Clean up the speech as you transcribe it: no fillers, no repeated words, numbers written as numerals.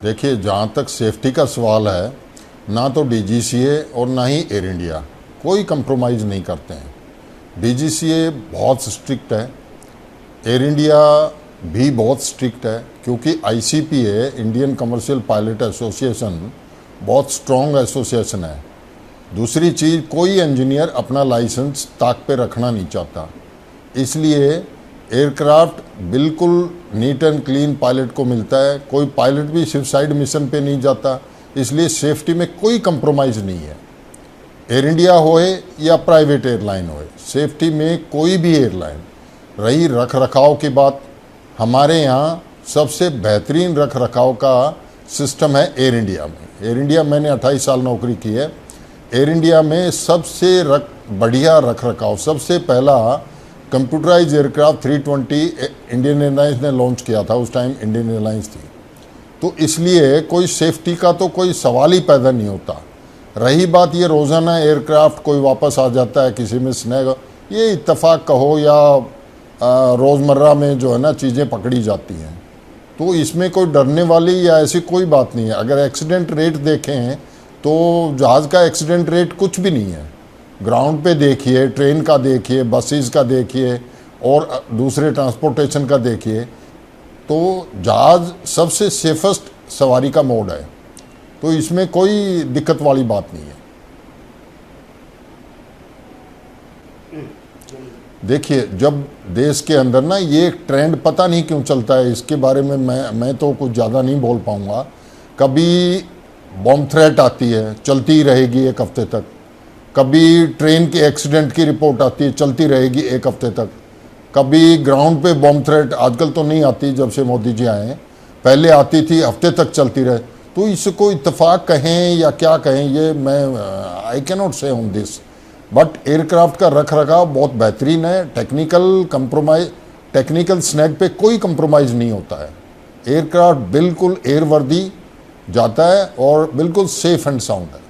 देखिए, जहाँ तक सेफ्टी का सवाल है, ना तो डीजीसीए और ना ही एयर इंडिया कोई कंप्रोमाइज़ नहीं करते हैं। डीजीसीए बहुत स्ट्रिक्ट है, एयर इंडिया भी बहुत स्ट्रिक्ट है, क्योंकि आईसीपीए इंडियन कमर्शियल पायलट एसोसिएशन बहुत स्ट्रॉन्ग एसोसिएशन है। दूसरी चीज़, कोई इंजीनियर अपना लाइसेंस ताक पे रखना नहीं चाहता, इसलिए एयरक्राफ्ट बिल्कुल नीट एंड क्लीन पायलट को मिलता है। कोई पायलट भी सिर्फ साइड मिशन पे नहीं जाता, इसलिए सेफ्टी में कोई कंप्रोमाइज़ नहीं है। एयर इंडिया होए या प्राइवेट एयरलाइन होए, सेफ्टी में कोई भी एयरलाइन। रही रख रखाव की बात, हमारे यहाँ सबसे बेहतरीन रख रखाव का सिस्टम है एयर इंडिया में। एयर इंडिया मैंने 28 साल नौकरी की है। एयर इंडिया में सबसे बढ़िया रख रखाव, सबसे पहला कंप्यूटराइज एयरक्राफ्ट 320 इंडियन एयरलाइंस ने लॉन्च किया था, उस टाइम इंडियन एयरलाइंस थी, तो इसलिए कोई सेफ्टी का तो कोई सवाल ही पैदा नहीं होता। रही बात ये रोज़ाना एयरक्राफ्ट कोई वापस आ जाता है किसी में स्नैग, ये इत्तेफाक कहो या रोज़मर्रा में जो है ना चीज़ें पकड़ी जाती हैं, तो इसमें कोई डरने वाली या ऐसी कोई बात नहीं है। अगर एक्सीडेंट रेट देखें तो जहाज़ का एक्सीडेंट रेट कुछ भी नहीं है। ग्राउंड पे देखिए, ट्रेन का देखिए, बसेस का देखिए और दूसरे ट्रांसपोर्टेशन का देखिए, तो जहाज़ सबसे सेफेस्ट सवारी का मोड है, तो इसमें कोई दिक्कत वाली बात नहीं है। देखिए, जब देश के अंदर ना ये ट्रेंड पता नहीं क्यों चलता है, इसके बारे में मैं तो कुछ ज़्यादा नहीं बोल पाऊँगा। कभी बॉम्ब थ्रेट आती है, चलती रहेगी एक हफ्ते तक। कभी ट्रेन के एक्सीडेंट की रिपोर्ट आती है, चलती रहेगी एक हफ्ते तक। कभी ग्राउंड पे बॉम्ब थ्रेट, आजकल तो नहीं आती जब से मोदी जी आए हैं, पहले आती थी, हफ्ते तक चलती रहे। तो इसको इत्तेफाक कहें या क्या कहें, ये मैं आई कैन नॉट से ऑन दिस, बट एयरक्राफ्ट का रख रखाव बहुत बेहतरीन है। टेक्निकल स्नैग पे कोई कंप्रोमाइज़ नहीं होता है। एयरक्राफ्ट बिल्कुल एयरवर्दी जाता है और बिल्कुल सेफ एंड साउंड है।